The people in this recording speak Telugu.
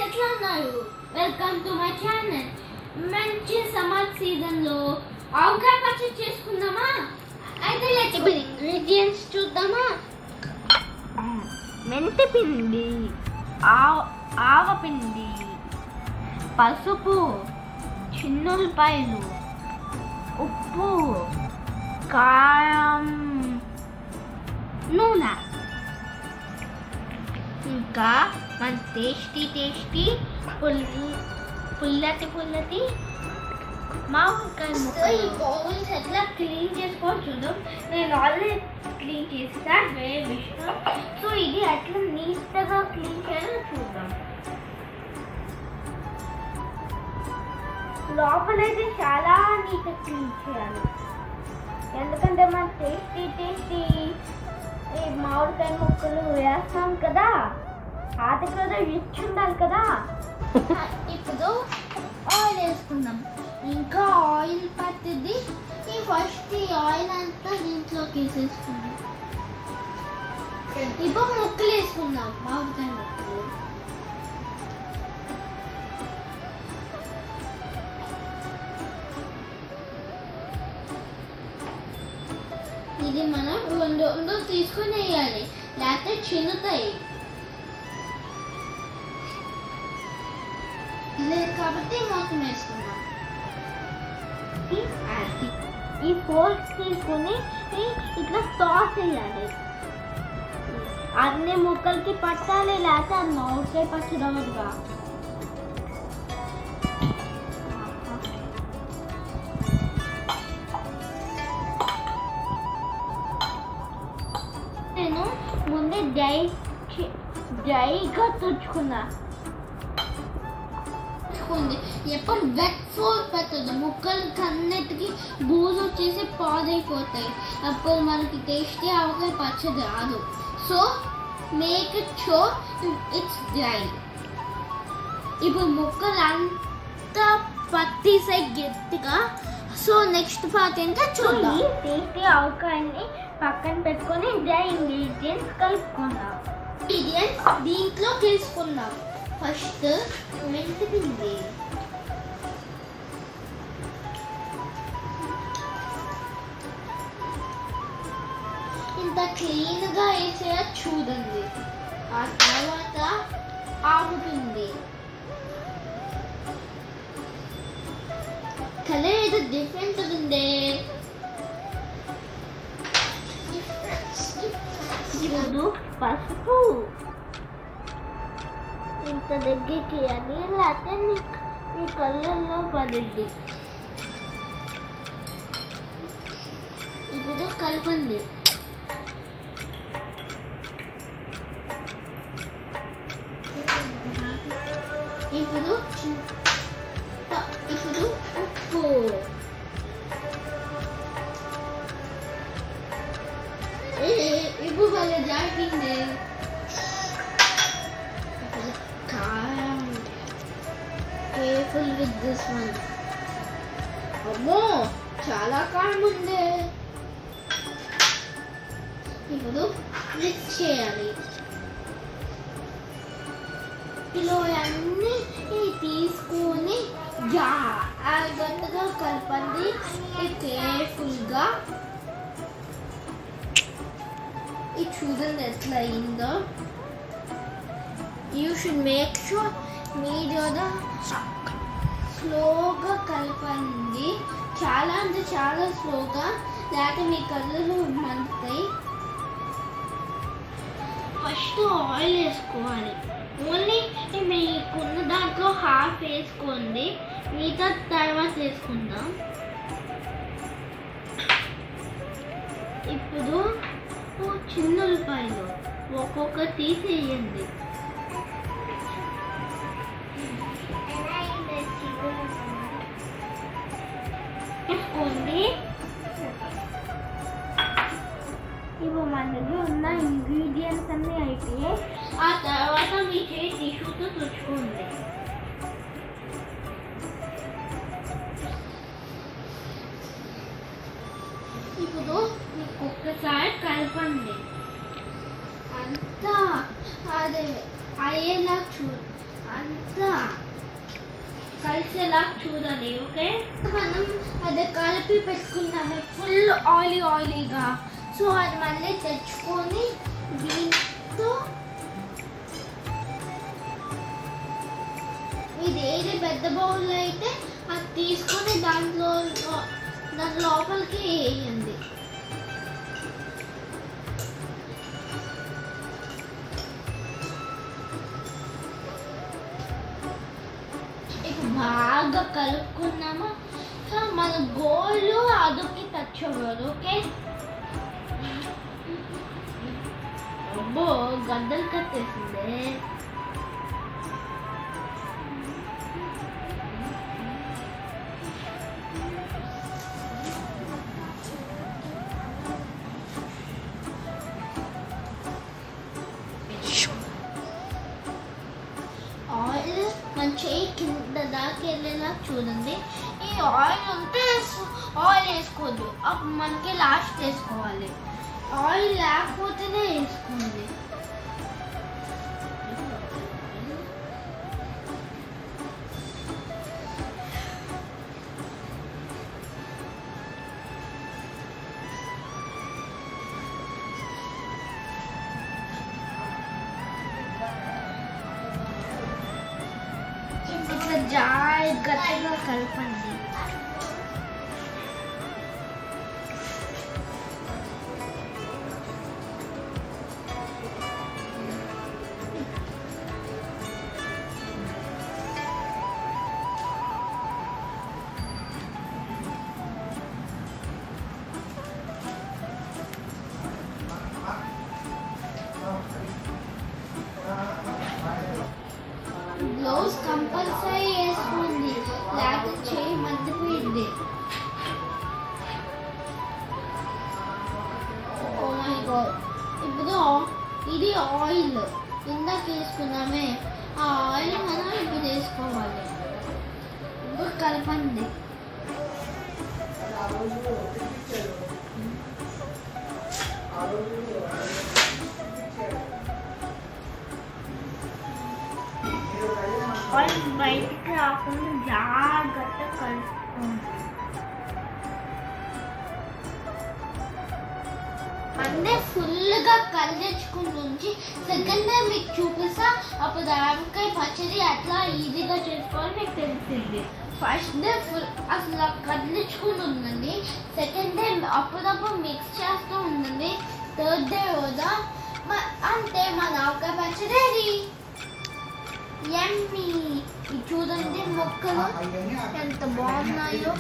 ఎట్లా ఉన్నారు? Welcome to my channel. మంచి సమ్మర్ సీజన్లో ఆవకాయ పచ్చడి చేసుకుందామా? అయితే ఇప్పుడు ఇంగ్రీడియంట్స్ చూద్దామా? మెంతి పిండి, ఆవపిండి, పసుపు, చిన్నులపాయలు, ఉప్పు, కారం, నూనె, ఇంకా మన టేస్టీ పుల్లటి మామిడికాయ ముక్కలు. ఈ బౌల్స్ ఎట్లా క్లీన్ చేసుకోవాలి చూద్దాం. నేను ఆల్రెడీ క్లీన్ చేస్తా, వేరే విషయం. సో ఇది ఎట్లా నీట్గా క్లీన్ చేయాలో చూద్దాం. లోపలైతే చాలా నీట్గా క్లీన్ చేయాలి, ఎందుకంటే మనం టేస్టీ ఈ మామిడికాయ ముక్కలు వేస్తాం కదా, అది కూడా రిచ్ ఉండాలి కదా. ఇప్పుడు ఆయిల్ వేసుకుందాం. ఇంకా ఆయిల్ పట్టింది. ఫస్ట్ ఈ ఆయిల్ అంతా దీంట్లోకి వేసేసుకుందాం. ఇప్పుడు ముక్కలు వేసుకుందాం, మామిడికాయ ముక్కలు. ఇది మనం రెండు తీసుకుని వేయాలి, లేకపోతే చిన్నుతాయి. లేదు కాబట్టి మొత్తం వేసుకుందాం. ఈ ఫోర్క్ తీసుకుని ఇట్లా సాస్ వేయాలి. అన్ని ముక్కలకి పట్టాలి, లేకపోతే అది మామిడికాయ పచ్చడి అవ్వదుగా. నేను ముందే డ్రైగా తుడుచుకున్నా. ఎప్పుడు వెట్ ఫోర్ పెట్టదు, ముక్కలు కన్నెటికి బూజు వచ్చేసి పాడైపోతాయి. అప్పుడు మనకి టేస్టీ ఆవకాయ పచ్చడి రాదు. So make it sure it's dry. ఇప్పుడు ముక్కలు అంతా పట్టిసాయి గట్టిగా. సో నెక్స్ట్ పార్ట్ ఏంటో చూద్దాం. టేస్టీ ఆవకాయని పక్కన పెట్టుకొని డ్రై ఇంగ్రీడియంట్స్ కలుపుకుందాం. ఇంగ్రీడియంట్స్ దీంట్లో తీసుకుందాం. ఫస్ట్ మెంతి పిండి, ఇంత క్లీన్గా వేసే చూడండి. ఆ తర్వాత ఆవుపిండి. కలర్ ఏదో డిఫరెంట్ ఉంది. ఇప్పుడు పసుపు ఇంత దగ్గరికి అని, లేకపోతే నీ కళ్ళల్లో పడుద్ది. ఇప్పుడు కలపండి. ఇప్పుడు ఉప్పు, ఇప్పుడు బాగా జాగింది. Careful with this one. అమ్మో చాలా కారం ఉంది. ఇప్పుడు మిక్స్ చేయాలి. ఇలా అన్నీ తీసుకొని జాగ్రత్తగా కలపండి, కేర్ఫుల్గా. ఇది చూడండి ఎట్లా అయిందో. యూ షుడ్ మేక్ షూర్ మీరు స్లోగా కలపండి, చాలా అంటే చాలా స్లోగా, లేకపోతే మీ కళ్ళు మండుతాయి. ఫస్ట్ ఆయిల్ వేసుకోవాలి. ఓన్లీ మీకున్న దాంట్లో హాఫ్ వేసుకోండి, మిగతా తర్వాత వేసుకుందాం. ఇప్పుడు చిన్నులపాయలు ఒక్కొక్క తీసేయండి. తీసుకోండి. ఇప్పుడు మన దగ్గర ఉన్న ఇంగ్రీడియంట్స్ అన్నీ అయితే ఆ తర్వాత మీ చేయి టిష్యూతో తుడుచుకోండి. ఇప్పుడు ఒక్కసారి కలపండి. అంతా అదే అయ్యేలా అంతా కలిసేలా చూడాలి. ఓకే, మనం అది కలిపి పెట్టుకున్నాము ఫుల్ ఆయిలీగా. సో అది మళ్ళీ తెచ్చుకొని దీంతో ఇది ఏది పెద్ద బౌల్ అయితే అది తీసుకొని దాని లోపలికి వేయండి. ఇప్పుడు బాగా కలుపుకున్నామా, సో మన గోళ్ళు అదుకి టచ్ అవ్వదు. ఓకే, అబ్బో గడ్డలు కట్టేసింది. ఆయిల్ మన చేయి కింద దాకా వెళ్ళేలా చూడండి. ఈ ఆయిల్ ఉంటే ఆయిల్ వేసుకోవద్దు, అప్పుడు మనకి లాస్ట్ వేసుకోవాలి. ఆయిల్ లేకపోతేనే వేసుకోండి. ఇట్లా జాగ్రత్తగా కలపండి. గ్లౌస్ కంపల్సరీ వేసుకోండి, లేకపోతే చేయి మండిపోయింది. Oh my God. ఇప్పుడు ఇది ఆయిల్ ఇందాక వేసుకున్నామే, ఆ ఆయిల్ మనం ఇప్పుడు వేసుకోవాలి. ఇప్పుడు కలపండి. ఆయిల్ బయటికి రాకుండా జాగ్రత్త కలుపుకోండి. అంటే ఫుల్గా కలిగించుకుని ఉంచి సెకండ్ టైం మీకు చూపిస్తా. అప్పుడు ఆవకాయ పచ్చడి అట్లా ఈజీగా చేసుకోవాలి మీకు తెలిసింది. ఫస్ట్ డే ఫుల్ అసలు కదిలించుకుని ఉందండి. సెకండ్ డే అప్పుడప్పుడు మిక్స్ చేస్తూ ఉండండి. థర్డ్ డే కూడా అంతే మన ఆవకాయ పచ్చడి రెడీ. యమ్మీ. చూడండి మొక్కలు ఎంత బాగున్నాయో.